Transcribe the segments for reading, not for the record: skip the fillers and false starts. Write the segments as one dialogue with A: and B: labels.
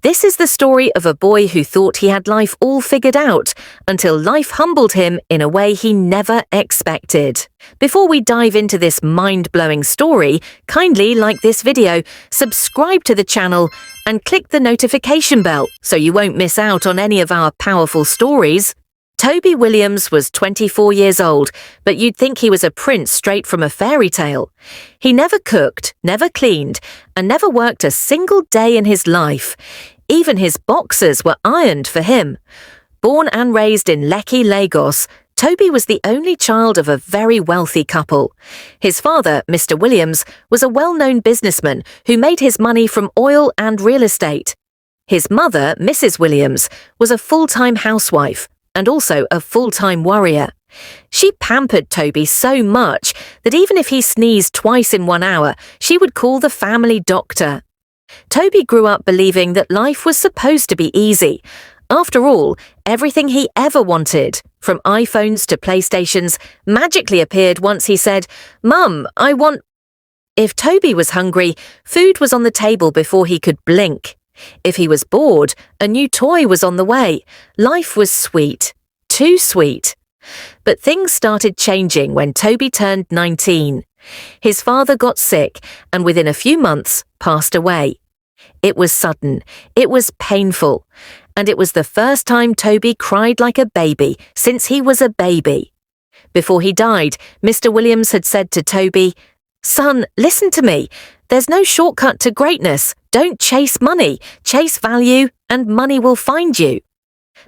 A: This is the story of a boy who thought he had life all figured out until life humbled him in a way he never expected. Before we dive into this mind-blowing story, kindly like this video, subscribe to the channel, and click the notification bell so you won't miss out on any of our powerful stories. Toby Williams was 24 years old, but you'd think he was a prince straight from a fairy tale. He never cooked, never cleaned, and never worked a single day in his life. Even his boxers were ironed for him. Born and raised in Lekki, Lagos, Toby was the only child of a very wealthy couple. His father, Mr. Williams, was a well-known businessman who made his money from oil and real estate. His mother, Mrs. Williams, was a full-time housewife and also a full-time warrior. She pampered Toby so much that even if he sneezed twice in 1 hour, she would call the family doctor. Toby grew up believing that life was supposed to be easy. After all, everything he ever wanted, from iPhones to PlayStations, magically appeared once he said, "Mum, I want..." If Toby was hungry, food was on the table before he could blink. If he was bored, a new toy was on the way. Life was sweet. Too sweet. But things started changing when Toby turned 19. His father got sick and within a few months passed away. It was sudden, it was painful, and it was the first time Toby cried like a baby since he was a baby. Before he died, Mr. Williams had said to Toby, "Son, listen to me. There's no shortcut to greatness. Don't chase money, chase value, and money will find you."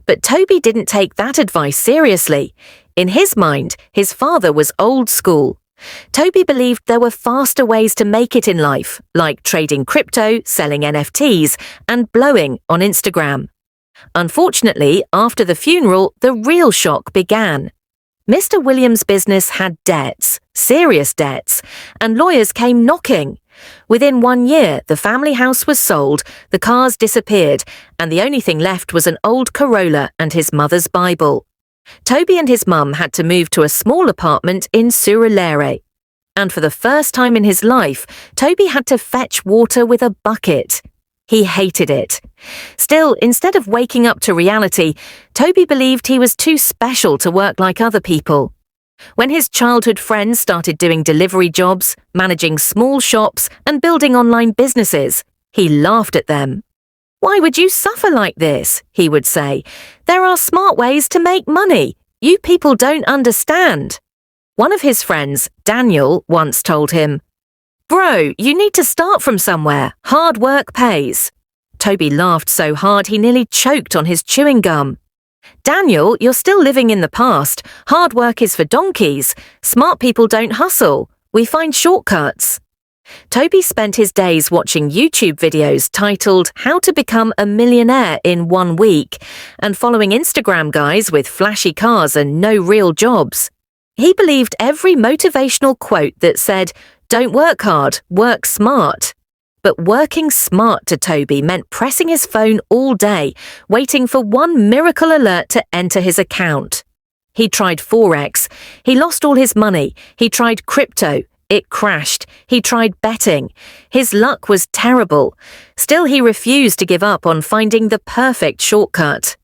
A: But Toby didn't take that advice seriously. In his mind, his father was old school. Toby believed there were faster ways to make it in life, like trading crypto, selling NFTs, and blowing on Instagram. Unfortunately, after the funeral, the real shock began. Mr. Williams' business had debts, serious debts, and lawyers came knocking. Within 1 year, the family house was sold, the cars disappeared, and the only thing left was an old Corolla and his mother's Bible. Toby and his mum had to move to a small apartment in Surulere. And for the first time in his life, Toby had to fetch water with a bucket. He hated it. Still, instead of waking up to reality, Toby believed he was too special to work like other people. When his childhood friends started doing delivery jobs, managing small shops, and building online businesses, he laughed at them. "Why would you suffer like this?" he would say. "There are smart ways to make money. You people don't understand." One of his friends, Daniel, once told him, "Bro, you need to start from somewhere. Hard work pays." Toby laughed so hard he nearly choked on his chewing gum. "Daniel, you're still living in the past. Hard work is for donkeys. Smart people don't hustle. We find shortcuts." Toby spent his days watching YouTube videos titled "How to Become a Millionaire in 1 Week" and following Instagram guys with flashy cars and no real jobs. He believed every motivational quote that said, "Don't work hard, work smart." But working smart to Toby meant pressing his phone all day, waiting for one miracle alert to enter his account. He tried Forex. He lost all his money. He tried crypto. It crashed. He tried betting. His luck was terrible. Still, he refused to give up on finding the perfect shortcut.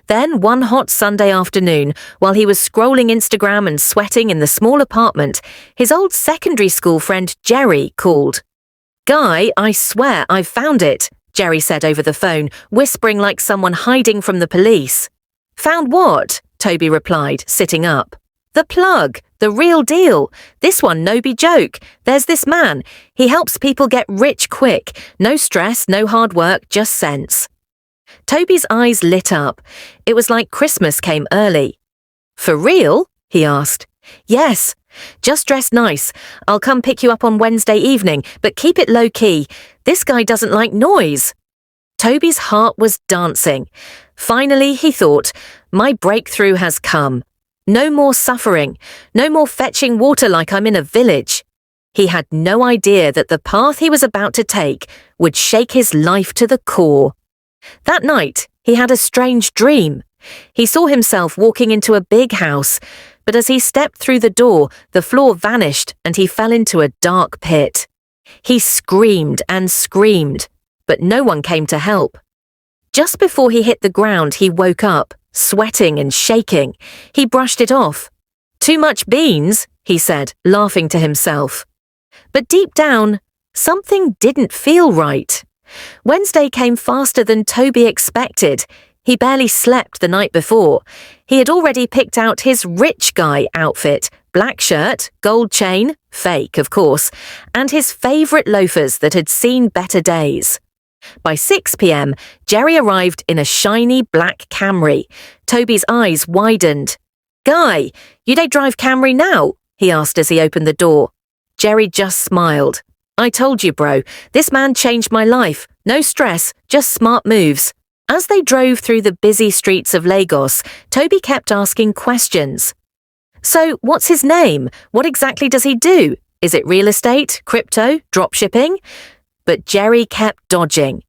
A: Then, one hot Sunday afternoon, while he was scrolling Instagram and sweating in the small apartment, his old secondary school friend Jerry called. "Guy, I swear I've found it," Jerry said over the phone, whispering like someone hiding from the police. "Found what?" Toby replied, sitting up. "The plug, the real deal. This one no be joke. There's this man. He helps people get rich quick. No stress, no hard work, just sense." Toby's eyes lit up. It was like Christmas came early. "For real?" he asked. "Yes. Just dress nice. I'll come pick you up on Wednesday evening, but keep it low-key. This guy doesn't like noise." Toby's heart was dancing. Finally, he thought, my breakthrough has come. No more suffering. No more fetching water like I'm in a village. He had no idea that the path he was about to take would shake his life to the core. That night, he had a strange dream. He saw himself walking into a big house, but as he stepped through the door, the floor vanished and he fell into a dark pit. He screamed and screamed, but no one came to help. Just before he hit the ground, he woke up, sweating and shaking. He brushed it off. "Too much beans," he said, laughing to himself. But deep down, something didn't feel right. Wednesday came faster than Toby expected. He barely slept the night before. He had already picked out his rich guy outfit, black shirt, gold chain, fake of course, and his favourite loafers that had seen better days. By 6 p.m, Jerry arrived in a shiny black Camry. Toby's eyes widened. "Guy, you don't drive Camry now?" he asked as he opened the door. Jerry just smiled. "I told you, bro, this man changed my life. No stress, just smart moves." As they drove through the busy streets of Lagos, Toby kept asking questions. "So, what's his name? What exactly does he do? Is it real estate, crypto, dropshipping?" But Jerry kept dodging.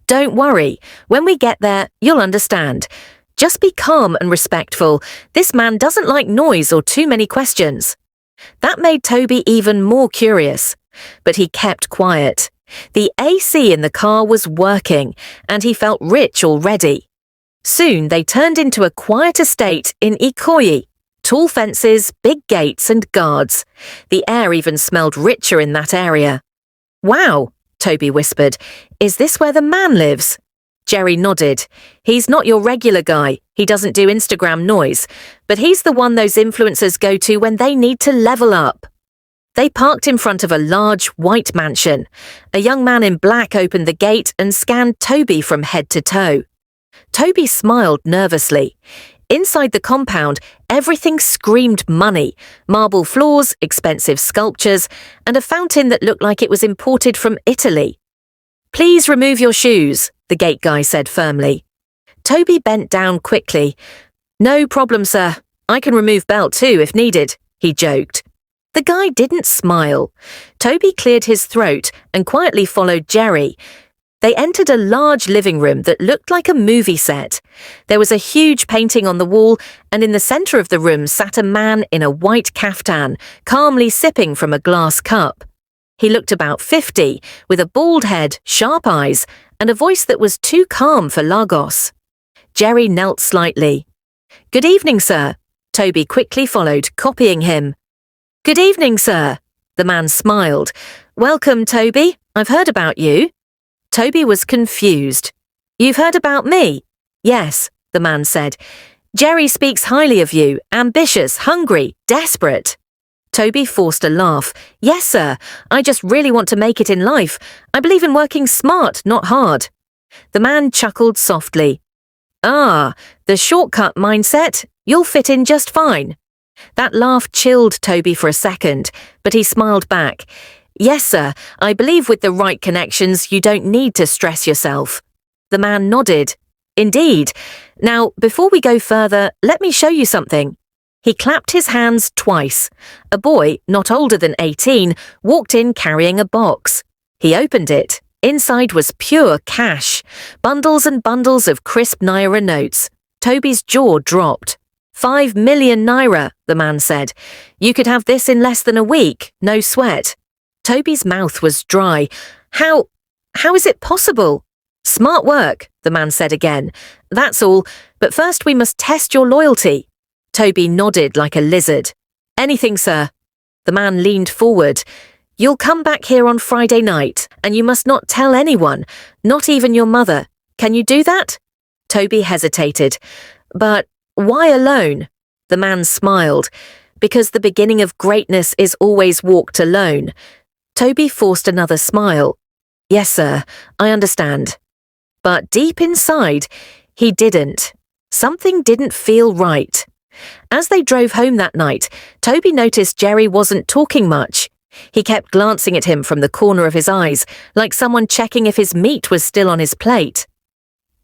A: "Don't worry, when we get there, you'll understand. Just be calm and respectful. This man doesn't like noise or too many questions." That made Toby even more curious. But he kept quiet. The AC in the car was working, and he felt rich already. Soon they turned into a quiet estate in Ikoyi. Tall fences, big gates and guards. The air even smelled richer in that area. "Wow," Toby whispered. "Is this where the man lives?" Jerry nodded. "He's not your regular guy. He doesn't do Instagram noise. But he's the one those influencers go to when they need to level up." They parked in front of a large, white mansion. A young man in black opened the gate and scanned Toby from head to toe. Toby smiled nervously. Inside the compound, everything screamed money. Marble floors, expensive sculptures, and a fountain that looked like it was imported from Italy. "Please remove your shoes," the gate guy said firmly. Toby bent down quickly. "No problem, sir. I can remove belt too if needed," he joked. The guy didn't smile. Toby cleared his throat and quietly followed Jerry. They entered a large living room that looked like a movie set. There was a huge painting on the wall, and in the centre of the room sat a man in a white kaftan, calmly sipping from a glass cup. He looked about 50, with a bald head, sharp eyes, and a voice that was too calm for Lagos. Jerry knelt slightly. "Good evening, sir." Toby quickly followed, copying him. "Good evening, sir." The man smiled. "Welcome, Toby. I've heard about you." Toby was confused. "You've heard about me?" "Yes," the man said. "Jerry speaks highly of you, ambitious, hungry, desperate." Toby forced a laugh. "Yes, sir. I just really want to make it in life. I believe in working smart, not hard." The man chuckled softly. "Ah, the shortcut mindset. You'll fit in just fine." That laugh chilled Toby for a second, but he smiled back. "Yes, sir, I believe with the right connections you don't need to stress yourself." The man nodded. "Indeed. Now, before we go further, let me show you something." He clapped his hands twice. A boy, not older than 18, walked in carrying a box. He opened it. Inside was pure cash. Bundles and bundles of crisp naira notes. Toby's jaw dropped. 5 million naira, the man said. "You could have this in less than a week, no sweat." Toby's mouth was dry. How is it possible?" "Smart work," the man said again. "That's all, but first we must test your loyalty." Toby nodded like a lizard. "Anything, sir." The man leaned forward. "You'll come back here on Friday night, and you must not tell anyone, not even your mother. Can you do that?" Toby hesitated. "But why alone?" The man smiled. "Because the beginning of greatness is always walked alone." Toby forced another smile. "Yes, sir, I understand." But deep inside, he didn't. Something didn't feel right. As they drove home that night, Toby noticed Jerry wasn't talking much. He kept glancing at him from the corner of his eyes, like someone checking if his meat was still on his plate.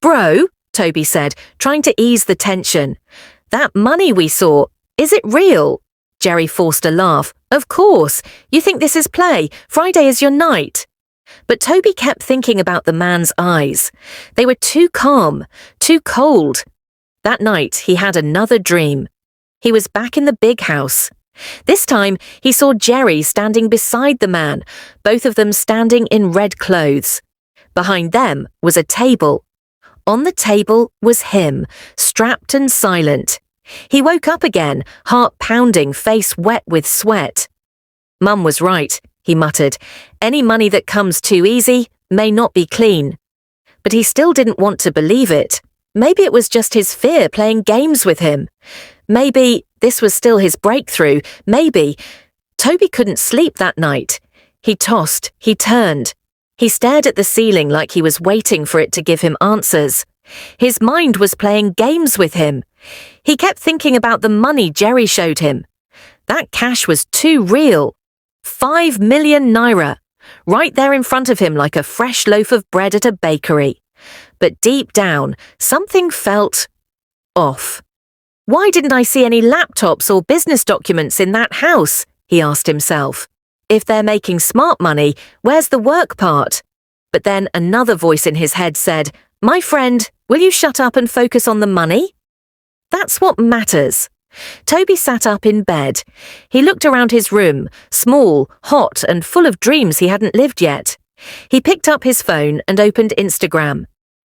A: "Bro," Toby said, trying to ease the tension. "That money we saw, is it real?" Jerry forced a laugh. "Of course. You think this is play. Friday is your night." But Toby kept thinking about the man's eyes. They were too calm, too cold. That night, he had another dream. He was back in the big house. This time, he saw Jerry standing beside the man, both of them standing in red clothes. Behind them was a table. On the table was him, strapped and silent. He woke up again, heart pounding, face wet with sweat. "Mum was right," he muttered. "Any money that comes too easy may not be clean." But he still didn't want to believe it. Maybe it was just his fear playing games with him. Maybe this was still his breakthrough. Maybe. Toby couldn't sleep that night. He tossed, he turned. He stared at the ceiling like he was waiting for it to give him answers. His mind was playing games with him. He kept thinking about the money Jerry showed him. That cash was too real. 5 million naira, right there in front of him like a fresh loaf of bread at a bakery. But deep down, something felt off. "Why didn't I see any laptops or business documents in that house?" he asked himself. "If they're making smart money, where's the work part?" But then another voice in his head said, "My friend, will you shut up and focus on the money?" That's what matters. Toby sat up in bed. He looked around his room, small, hot, and full of dreams he hadn't lived yet. He picked up his phone and opened Instagram.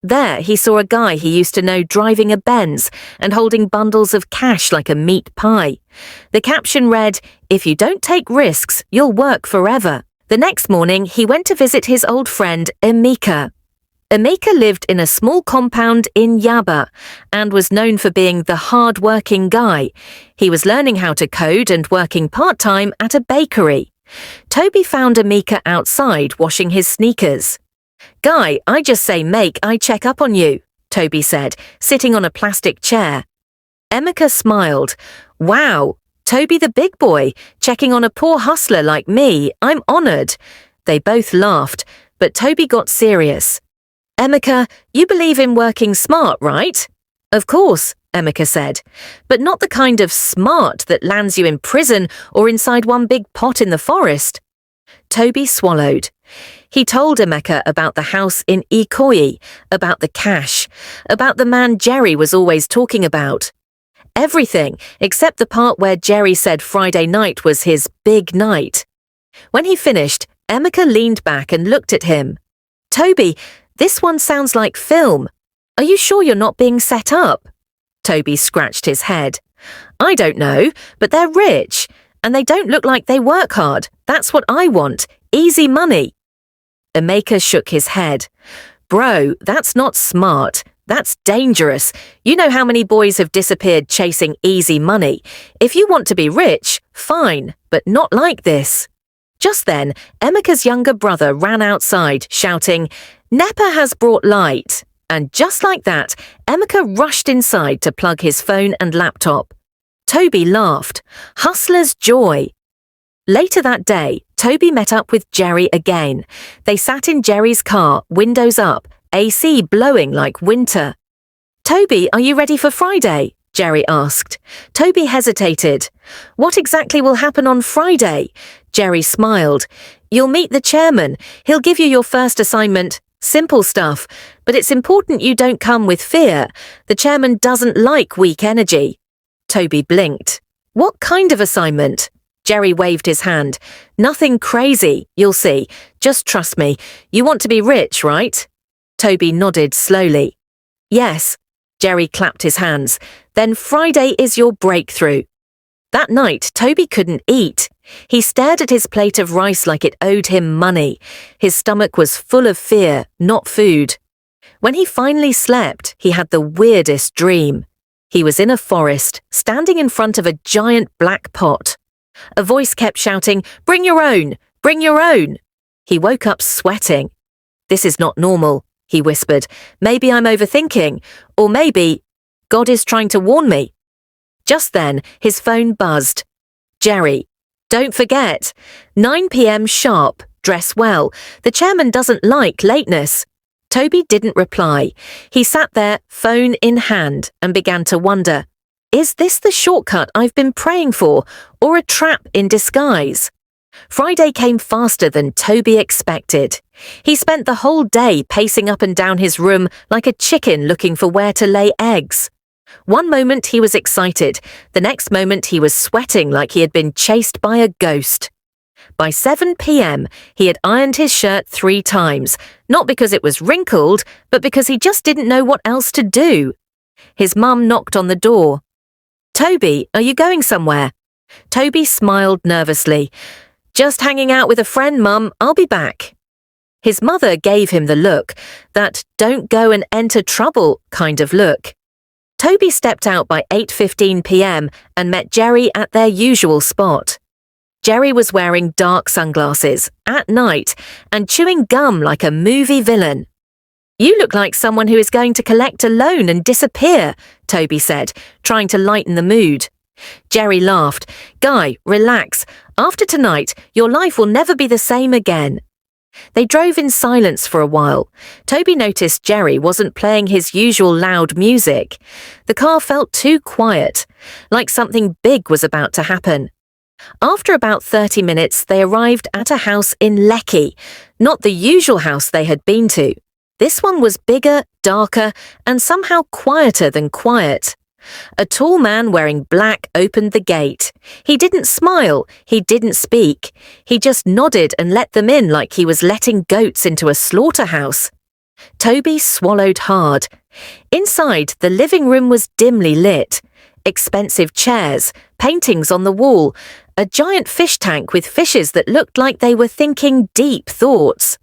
A: There he saw a guy he used to know driving a Benz and holding bundles of cash like a meat pie. The caption read, "If you don't take risks, you'll work forever." The next morning he went to visit his old friend Emeka. Emeka lived in a small compound in Yaba and was known for being the hard-working guy. He was learning how to code and working part-time at a bakery. Toby found Emeka outside washing his sneakers. "Guy, I just say make I check up on you," Toby said, sitting on a plastic chair. Emeka smiled. "Wow, Toby the big boy, checking on a poor hustler like me. I'm honored." They both laughed, but Toby got serious. "Emeka, you believe in working smart, right?" "Of course," Emeka said, "but not the kind of smart that lands you in prison or inside one big pot in the forest." Toby swallowed. He told Emeka about the house in Ikoyi, about the cash, about the man Jerry was always talking about. Everything except the part where Jerry said Friday night was his big night. When he finished, Emeka leaned back and looked at him. "Toby, this one sounds like film. Are you sure you're not being set up?" Toby scratched his head. "I don't know, but they're rich, and they don't look like they work hard. That's what I want. Easy money." Emeka shook his head. "Bro, that's not smart. That's dangerous. You know how many boys have disappeared chasing easy money. If you want to be rich, fine, but not like this." Just then, Emeka's younger brother ran outside, shouting, "Nepa has brought light." And just like that, Emeka rushed inside to plug his phone and laptop. Toby laughed. Hustler's joy. Later that day, Toby met up with Jerry again. They sat in Jerry's car, windows up, AC blowing like winter. "Toby, are you ready for Friday?" Jerry asked. Toby hesitated. "What exactly will happen on Friday?" Jerry smiled. "You'll meet the chairman. He'll give you your first assignment. Simple stuff. But it's important you don't come with fear. The chairman doesn't like weak energy." Toby blinked. "What kind of assignment?" Jerry waved his hand. "Nothing crazy, you'll see. Just trust me. You want to be rich, right?" Toby nodded slowly. "Yes." Jerry clapped his hands. "Then Friday is your breakthrough." That night, Toby couldn't eat. He stared at his plate of rice like it owed him money. His stomach was full of fear, not food. When he finally slept, he had the weirdest dream. He was in a forest, standing in front of a giant black pot. A voice kept shouting, "Bring your own! Bring your own!" He woke up sweating. "This is not normal," he whispered. "Maybe I'm overthinking, or maybe God is trying to warn me." Just then, his phone buzzed. "Jerry, don't forget, 9 p.m. sharp, dress well. The chairman doesn't like lateness." Toby didn't reply. He sat there, phone in hand, and began to wonder, is this the shortcut I've been praying for, or a trap in disguise? Friday came faster than Toby expected. He spent the whole day pacing up and down his room like a chicken looking for where to lay eggs. One moment he was excited, the next moment he was sweating like he had been chased by a ghost. By 7 p.m., he had ironed his shirt 3 times, not because it was wrinkled, but because he just didn't know what else to do. His mum knocked on the door. "Toby, are you going somewhere?" Toby smiled nervously. "Just hanging out with a friend, Mum. I'll be back." His mother gave him the look, that don't go and enter trouble kind of look. Toby stepped out by 8:15 p.m. and met Jerry at their usual spot. Jerry was wearing dark sunglasses, at night, and chewing gum like a movie villain. "You look like someone who is going to collect a loan and disappear," Toby said, trying to lighten the mood. Jerry laughed. "Guy, relax. After tonight, your life will never be the same again." They drove in silence for a while. Toby noticed Jerry wasn't playing his usual loud music. The car felt too quiet, like something big was about to happen. After about 30 minutes, they arrived at a house in Lekki, not the usual house they had been to. This one was bigger, darker, and somehow quieter than quiet. A tall man wearing black opened the gate. He didn't smile, he didn't speak. He just nodded and let them in like he was letting goats into a slaughterhouse. Toby swallowed hard. Inside, the living room was dimly lit. Expensive chairs, paintings on the wall, a giant fish tank with fishes that looked like they were thinking deep thoughts.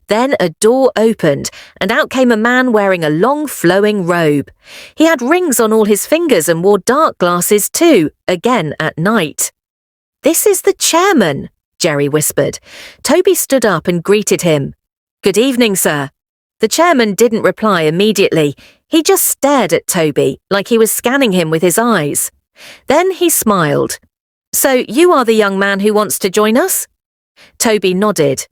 A: Then a door opened, and out came a man wearing a long flowing robe. He had rings on all his fingers and wore dark glasses too, again at night. "This is the chairman," Jerry whispered. Toby stood up and greeted him. "Good evening, sir." The chairman didn't reply immediately. He just stared at Toby, like he was scanning him with his eyes. Then he smiled. "So you are the young man who wants to join us?" Toby nodded.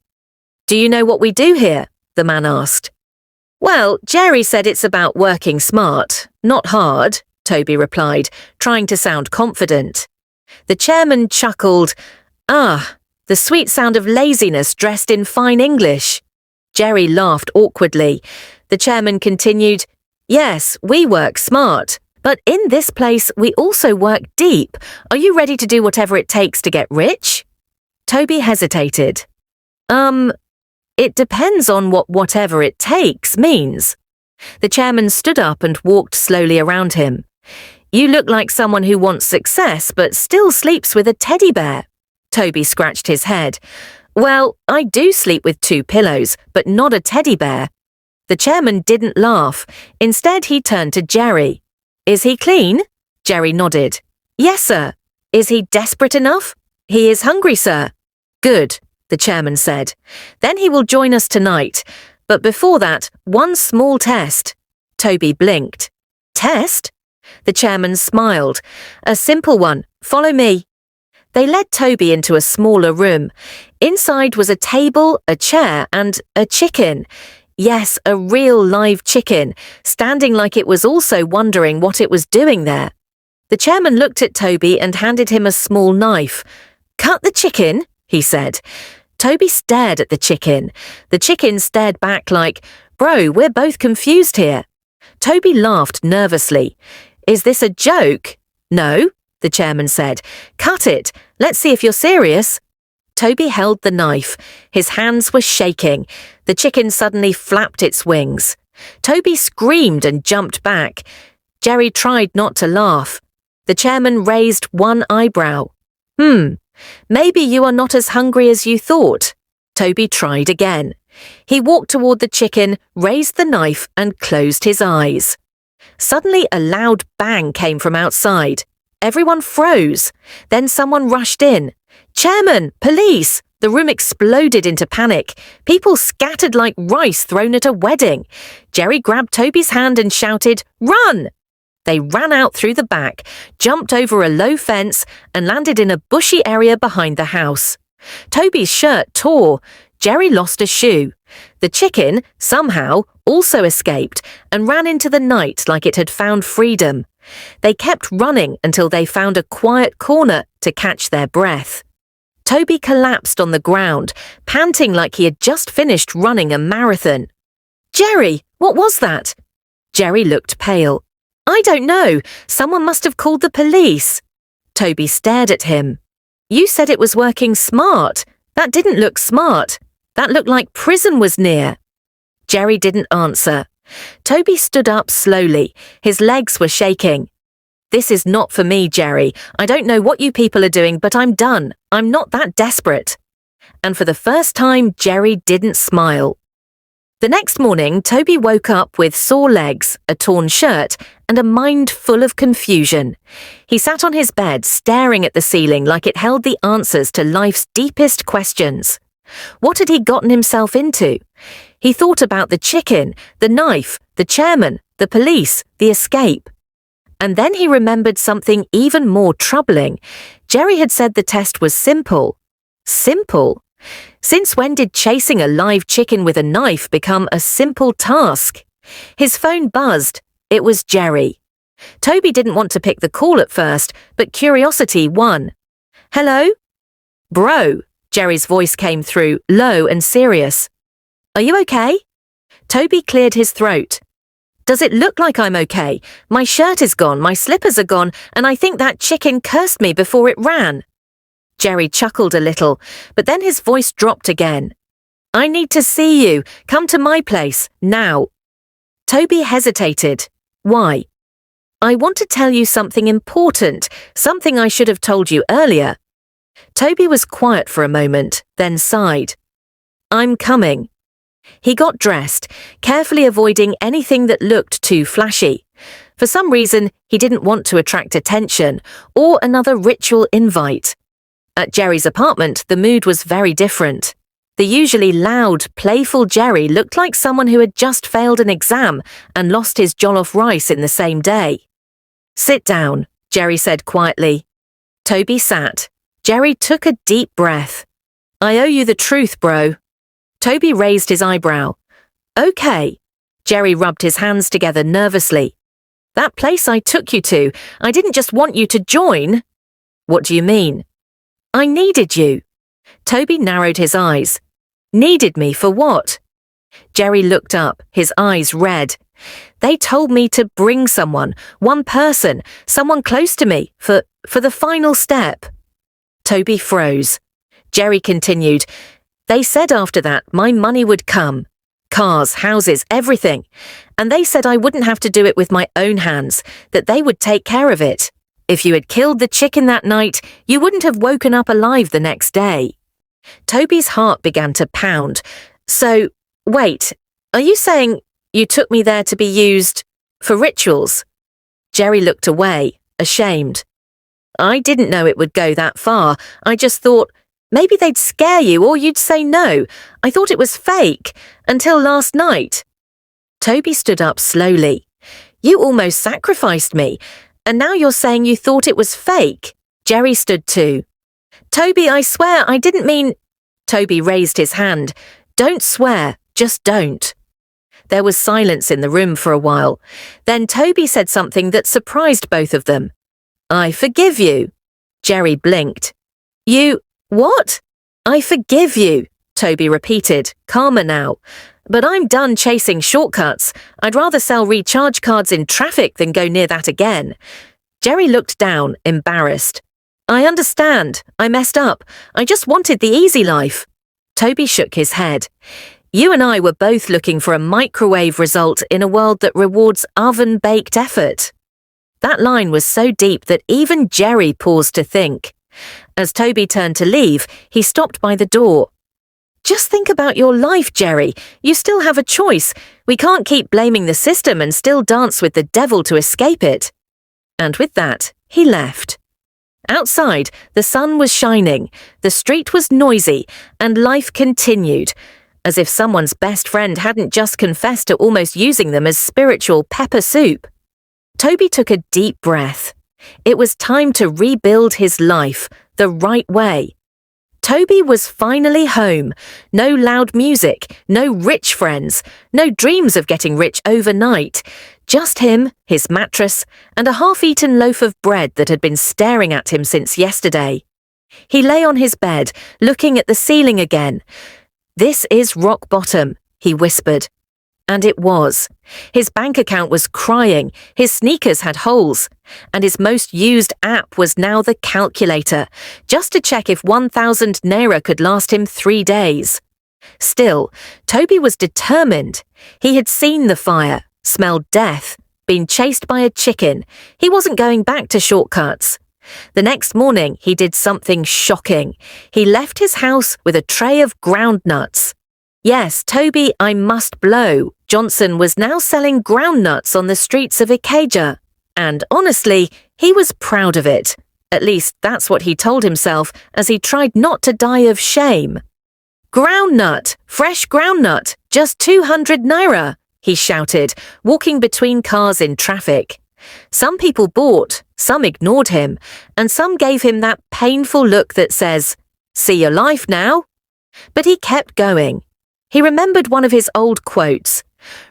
A: "Do you know what we do here?" the man asked. "Well, Jerry said it's about working smart, not hard," Toby replied, trying to sound confident. The chairman chuckled. "Ah, the sweet sound of laziness dressed in fine English." Jerry laughed awkwardly. The chairman continued, "Yes, we work smart, but in this place we also work deep. Are you ready to do whatever it takes to get rich?" Toby hesitated. It depends on what whatever it takes means." The chairman stood up and walked slowly around him. "You look like someone who wants success but still sleeps with a teddy bear." Toby scratched his head. "Well, I do sleep with 2 pillows, but not a teddy bear." The chairman didn't laugh. Instead, he turned to Jerry. "Is he clean?" Jerry nodded. "Yes, sir." "Is he desperate enough?" "He is hungry, sir." "Good," the chairman said. "Then he will join us tonight. But before that, one small test." Toby blinked. "Test?" The chairman smiled. "A simple one. Follow me." They led Toby into a smaller room. Inside was a table, a chair, and a chicken. Yes, a real live chicken, standing like it was also wondering what it was doing there. The chairman looked at Toby and handed him a small knife. "Cut the chicken," he said. Toby stared at the chicken. The chicken stared back like, "Bro, we're both confused here." Toby laughed nervously. "Is this a joke?" "No," the chairman said. "Cut it. Let's see if you're serious." Toby held the knife. His hands were shaking. The chicken suddenly flapped its wings. Toby screamed and jumped back. Jerry tried not to laugh. The chairman raised one eyebrow. Maybe you are not as hungry as you thought." Toby tried again. He walked toward the chicken, raised the knife, and closed his eyes. Suddenly a loud bang came from outside. Everyone froze. Then someone rushed in. "Chairman! Police!" The room exploded into panic. People scattered like rice thrown at a wedding. Jerry grabbed Toby's hand and shouted, "Run!" They ran out through the back, jumped over a low fence, and landed in a bushy area behind the house. Toby's shirt tore. Jerry lost a shoe. The chicken, somehow, also escaped and ran into the night like it had found freedom. They kept running until they found a quiet corner to catch their breath. Toby collapsed on the ground, panting like he had just finished running a marathon. "Jerry, what was that?" Jerry looked pale. "I don't know. Someone must have called the police." Toby stared at him. "You said it was working smart," That didn't look smart. That looked like prison was near. Jerry didn't answer. Toby stood up slowly. His legs were shaking. This is not for me, Jerry. I don't know what you people are doing, but I'm done. I'm not that desperate. And for the first time, Jerry didn't smile. The next morning, Toby woke up with sore legs, a torn shirt, and a mind full of confusion. He sat on his bed, staring at the ceiling like it held the answers to life's deepest questions. What had he gotten himself into? He thought about the chicken, the knife, the chairman, the police, the escape. And then he remembered something even more troubling. Jerry had said the test was simple. Simple? Since when did chasing a live chicken with a knife become a simple task? His phone buzzed. It was Jerry. Toby didn't want to pick the call at first, but curiosity won. Hello? Bro, Jerry's voice came through, low and serious. Are you okay? Toby cleared his throat. Does it look like I'm okay? My shirt is gone, my slippers are gone, and I think that chicken cursed me before it ran. Jerry chuckled a little, but then his voice dropped again. I need to see you. Come to my place, now. Toby hesitated. Why? I want to tell you something important, something I should have told you earlier. Toby was quiet for a moment, then sighed. I'm coming. He got dressed, carefully avoiding anything that looked too flashy. For some reason, he didn't want to attract attention or another ritual invite. At Jerry's apartment, the mood was very different. The usually loud, playful Jerry looked like someone who had just failed an exam and lost his jollof rice in the same day. Sit down, Jerry said quietly. Toby sat. Jerry took a deep breath. I owe you the truth, bro. Toby raised his eyebrow. Okay. Jerry rubbed his hands together nervously. That place I took you to, I didn't just want you to join. What do you mean? I needed you. Toby narrowed his eyes. Needed me for what? Jerry looked up, his eyes red. They told me to bring someone, one person, someone close to me, for the final step. Toby froze. Jerry continued. They said after that my money would come. Cars, houses, everything. And they said I wouldn't have to do it with my own hands, that they would take care of it. If you had killed the chicken that night, you wouldn't have woken up alive the next day. Toby's heart began to pound. So, wait, are you saying you took me there to be used for rituals? Jerry looked away, ashamed. I didn't know it would go that far. I just thought maybe they'd scare you or you'd say no. I thought it was fake, until last night. Toby stood up slowly. You almost sacrificed me. And now you're saying you thought it was fake. Jerry stood too. Toby, I swear I didn't mean... Toby raised his hand. Don't swear, just don't. There was silence in the room for a while. Then Toby said something that surprised both of them. I forgive you. Jerry blinked. You... what? I forgive you, Toby repeated, calmer now. But I'm done chasing shortcuts. I'd rather sell recharge cards in traffic than go near that again. Jerry looked down, embarrassed. I understand. I messed up. I just wanted the easy life. Toby shook his head. You and I were both looking for a microwave result in a world that rewards oven-baked effort. That line was so deep that even Jerry paused to think. As Toby turned to leave, he stopped by the door. Just think about your life, Jerry. You still have a choice. We can't keep blaming the system and still dance with the devil to escape it. And with that, he left. Outside, the sun was shining, the street was noisy, and life continued, as if someone's best friend hadn't just confessed to almost using them as spiritual pepper soup. Toby took a deep breath. It was time to rebuild his life the right way. Toby was finally home. No loud music, no rich friends, no dreams of getting rich overnight. Just him, his mattress, and a half-eaten loaf of bread that had been staring at him since yesterday. He lay on his bed, looking at the ceiling again. This is rock bottom, he whispered. And it was. His bank account was crying, his sneakers had holes, and his most used app was now the calculator, just to check if 1,000 naira could last him 3 days. Still, Toby was determined. He had seen the fire, smelled death, been chased by a chicken. He wasn't going back to shortcuts. The next morning, he did something shocking. He left his house with a tray of groundnuts. Yes, Toby, I must blow. Johnson was now selling groundnuts on the streets of Ikeja. And honestly, he was proud of it. At least that's what he told himself as he tried not to die of shame. Groundnut! Fresh groundnut! Just 200 naira! He shouted, walking between cars in traffic. Some people bought, some ignored him, and some gave him that painful look that says, "See your life now." But he kept going. He remembered one of his old quotes,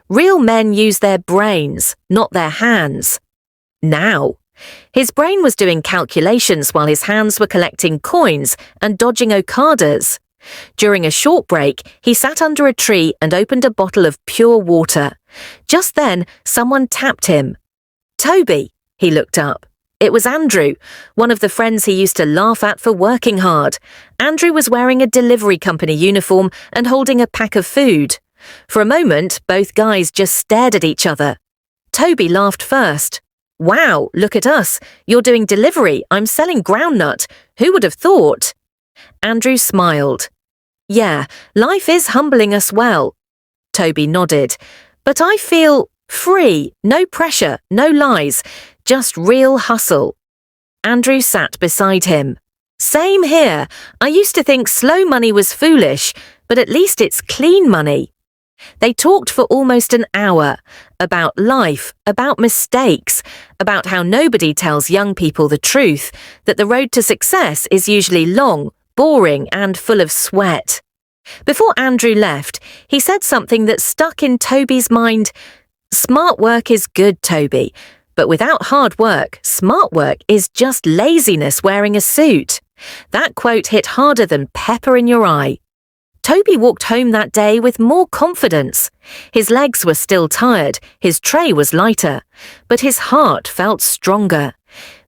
A: "Real men use their brains, not their hands." Now, his brain was doing calculations while his hands were collecting coins and dodging okadas. During a short break, he sat under a tree and opened a bottle of pure water. Just then, someone tapped him. "Toby," he looked up. It was Andrew, one of the friends he used to laugh at for working hard. Andrew was wearing a delivery company uniform and holding a pack of food. For a moment, both guys just stared at each other. Toby laughed first. "Wow, look at us. You're doing delivery. I'm selling groundnut. Who would have thought?" Andrew smiled. "Yeah, life is humbling us well." Toby nodded. "But I feel free, no pressure, no lies, just real hustle." Andrew sat beside him. "Same here. I used to think slow money was foolish, but at least it's clean money." They talked for almost an hour about life, about mistakes, about how nobody tells young people the truth, that the road to success is usually long, boring, and full of sweat. Before Andrew left, he said something that stuck in Toby's mind. "Smart work is good, Toby, but without hard work, smart work is just laziness wearing a suit." That quote hit harder than pepper in your eye. Toby walked home that day with more confidence. His legs were still tired, his tray was lighter, but his heart felt stronger.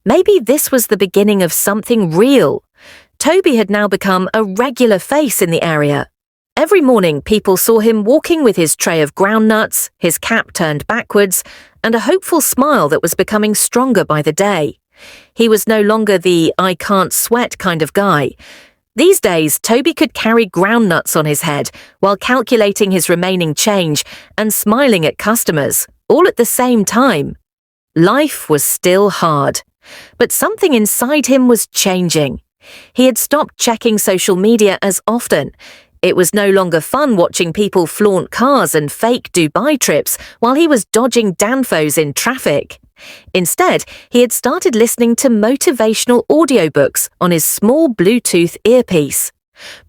A: Maybe this was the beginning of something real. Toby had now become a regular face in the area. Every morning people saw him walking with his tray of groundnuts, his cap turned backwards, and a hopeful smile that was becoming stronger by the day. He was no longer the "I can't sweat" kind of guy. These days, Toby could carry groundnuts on his head while calculating his remaining change and smiling at customers, all at the same time. Life was still hard, but something inside him was changing. He had stopped checking social media as often. It was no longer fun watching people flaunt cars and fake Dubai trips while he was dodging danfos in traffic. Instead, he had started listening to motivational audiobooks on his small Bluetooth earpiece.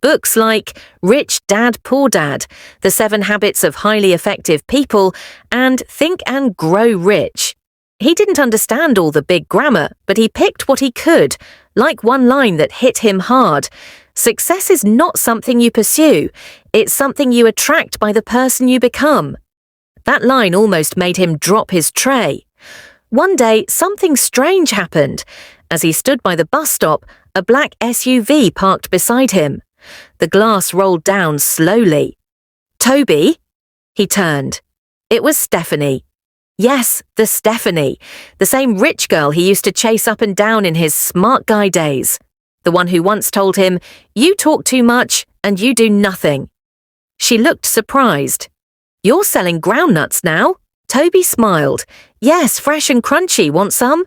A: Books like Rich Dad, Poor Dad, The 7 Habits of Highly Effective People, and Think and Grow Rich. He didn't understand all the big grammar, but he picked what he could, like one line that hit him hard. "Success is not something you pursue, it's something you attract by the person you become." That line almost made him drop his tray. One day, something strange happened. As he stood by the bus stop, a black SUV parked beside him. The glass rolled down slowly. "Toby?" He turned. It was Stephanie. Yes, the Stephanie, the same rich girl he used to chase up and down in his smart guy days. The one who once told him, "You talk too much and you do nothing." She looked surprised. "You're selling groundnuts now?" Toby smiled. "Yes, fresh and crunchy. Want some?"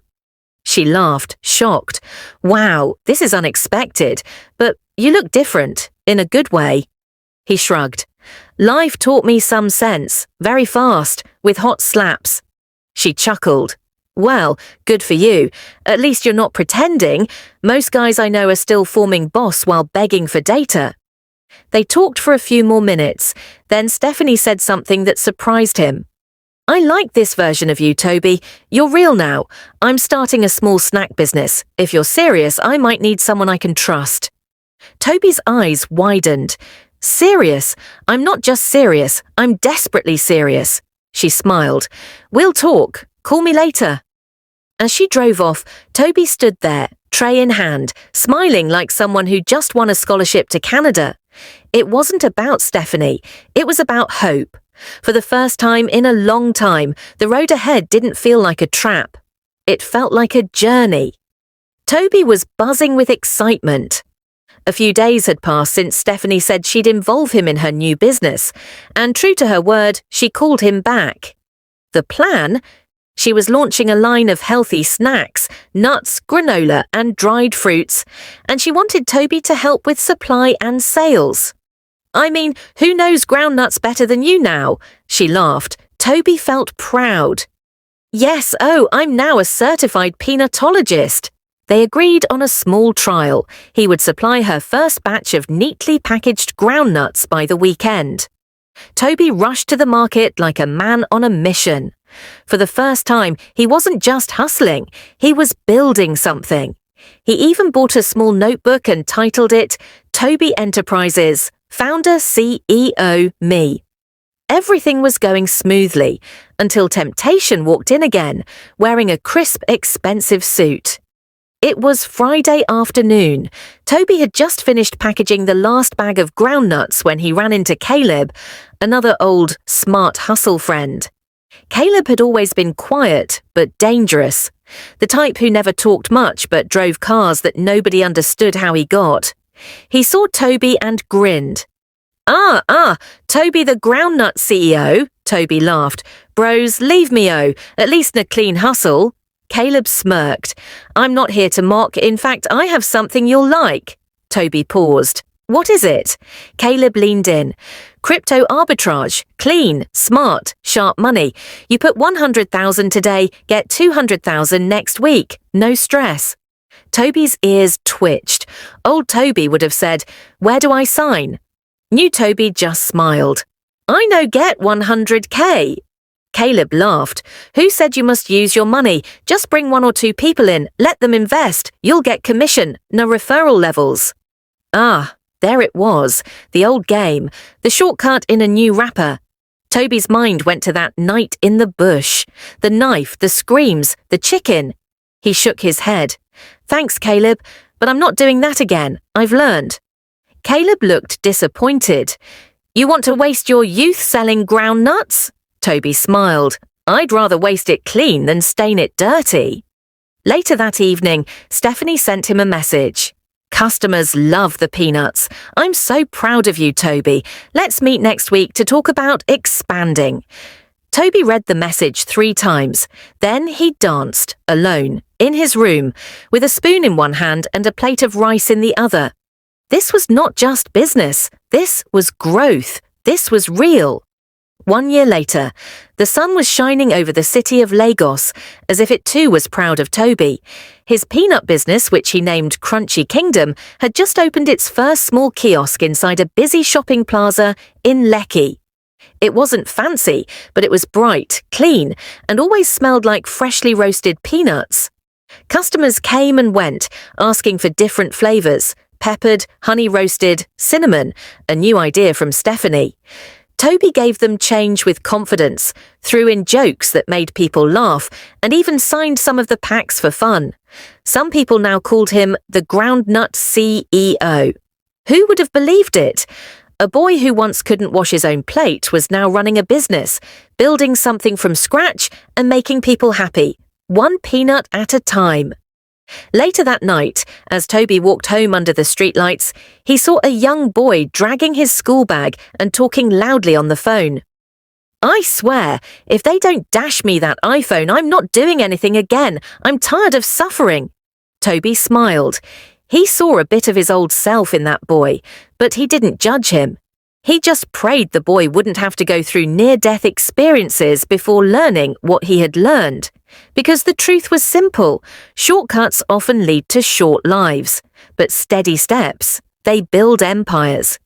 A: She laughed, shocked. "Wow, this is unexpected, but you look different, in a good way." He shrugged. "Life taught me some sense, very fast, with hot slaps." She chuckled. "Well, good for you. At least you're not pretending. Most guys I know are still forming boss while begging for data." They talked for a few more minutes. Then Stephanie said something that surprised him. "I like this version of you, Toby. You're real now. I'm starting a small snack business. If you're serious, I might need someone I can trust." Toby's eyes widened. Serious. I'm not just serious, I'm desperately serious. She smiled. We'll talk. Call me later. As she drove off, Toby stood there, tray in hand, smiling like someone who just won a scholarship to Canada. It wasn't about Stephanie, it was about hope. For the first time in a long time, the road ahead didn't feel like a trap. It felt like a journey. Toby was buzzing with excitement. A few days had passed since Stephanie said she'd involve him in her new business, and true to her word, she called him back. The plan? She was launching a line of healthy snacks, nuts, granola, and dried fruits, and she wanted Toby to help with supply and sales. I mean, who knows groundnuts better than you now? She laughed. Toby felt proud. Yes, I'm now a certified peanutologist. They agreed on a small trial. He would supply her first batch of neatly packaged groundnuts by the weekend. Toby rushed to the market like a man on a mission. For the first time, he wasn't just hustling, he was building something. He even bought a small notebook and titled it, Toby Enterprises, Founder CEO Me. Everything was going smoothly, until temptation walked in again, wearing a crisp, expensive suit. It was Friday afternoon. Toby had just finished packaging the last bag of groundnuts when he ran into Caleb, another old, smart hustle friend. Caleb had always been quiet, but dangerous. The type who never talked much but drove cars that nobody understood how he got. He saw Toby and grinned. Toby the Groundnut CEO, Toby laughed. Bros, leave me at least a clean hustle. Caleb smirked. I'm not here to mock, in fact I have something you'll like. Toby paused. What is it? Caleb leaned in. Crypto arbitrage. Clean, smart, sharp money. You put 100,000 today, get 200,000 next week. No stress. Toby's ears twitched. Old Toby would have said, where do I sign? New Toby just smiled. I know get 100K. Caleb laughed. Who said you must use your money? Just bring 1 or 2 people in, let them invest. You'll get commission, no referral levels. There it was, the old game, the shortcut in a new wrapper. Toby's mind went to that night in the bush. The knife, the screams, the chicken. He shook his head. Thanks, Caleb, but I'm not doing that again. I've learned. Caleb looked disappointed. You want to waste your youth selling groundnuts? Toby smiled. I'd rather waste it clean than stain it dirty. Later that evening, Stephanie sent him a message. Customers love the peanuts. I'm so proud of you, Toby. Let's meet next week to talk about expanding. Toby read the message 3 times. Then he danced, alone, in his room, with a spoon in one hand and a plate of rice in the other. This was not just business. This was growth. This was real. 1 year later, the sun was shining over the city of Lagos, as if it too was proud of Toby. His peanut business, which he named Crunchy Kingdom, had just opened its first small kiosk inside a busy shopping plaza in Lekki. It wasn't fancy, but it was bright, clean, and always smelled like freshly roasted peanuts. Customers came and went, asking for different flavors: peppered, honey-roasted, cinnamon, a new idea from Stephanie. Toby gave them change with confidence, threw in jokes that made people laugh, and even signed some of the packs for fun. Some people now called him the Groundnut CEO. Who would have believed it? A boy who once couldn't wash his own plate was now running a business, building something from scratch and making people happy, 1 peanut at a time. Later that night, as Toby walked home under the streetlights, he saw a young boy dragging his school bag and talking loudly on the phone. I swear, if they don't dash me that iPhone, I'm not doing anything again. I'm tired of suffering. Toby smiled. He saw a bit of his old self in that boy, but he didn't judge him. He just prayed the boy wouldn't have to go through near-death experiences before learning what he had learned. Because the truth was simple, shortcuts often lead to short lives, but steady steps, they build empires.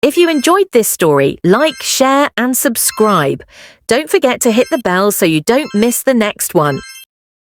A: If you enjoyed this story, like, share and subscribe. Don't forget to hit the bell so you don't miss the next one.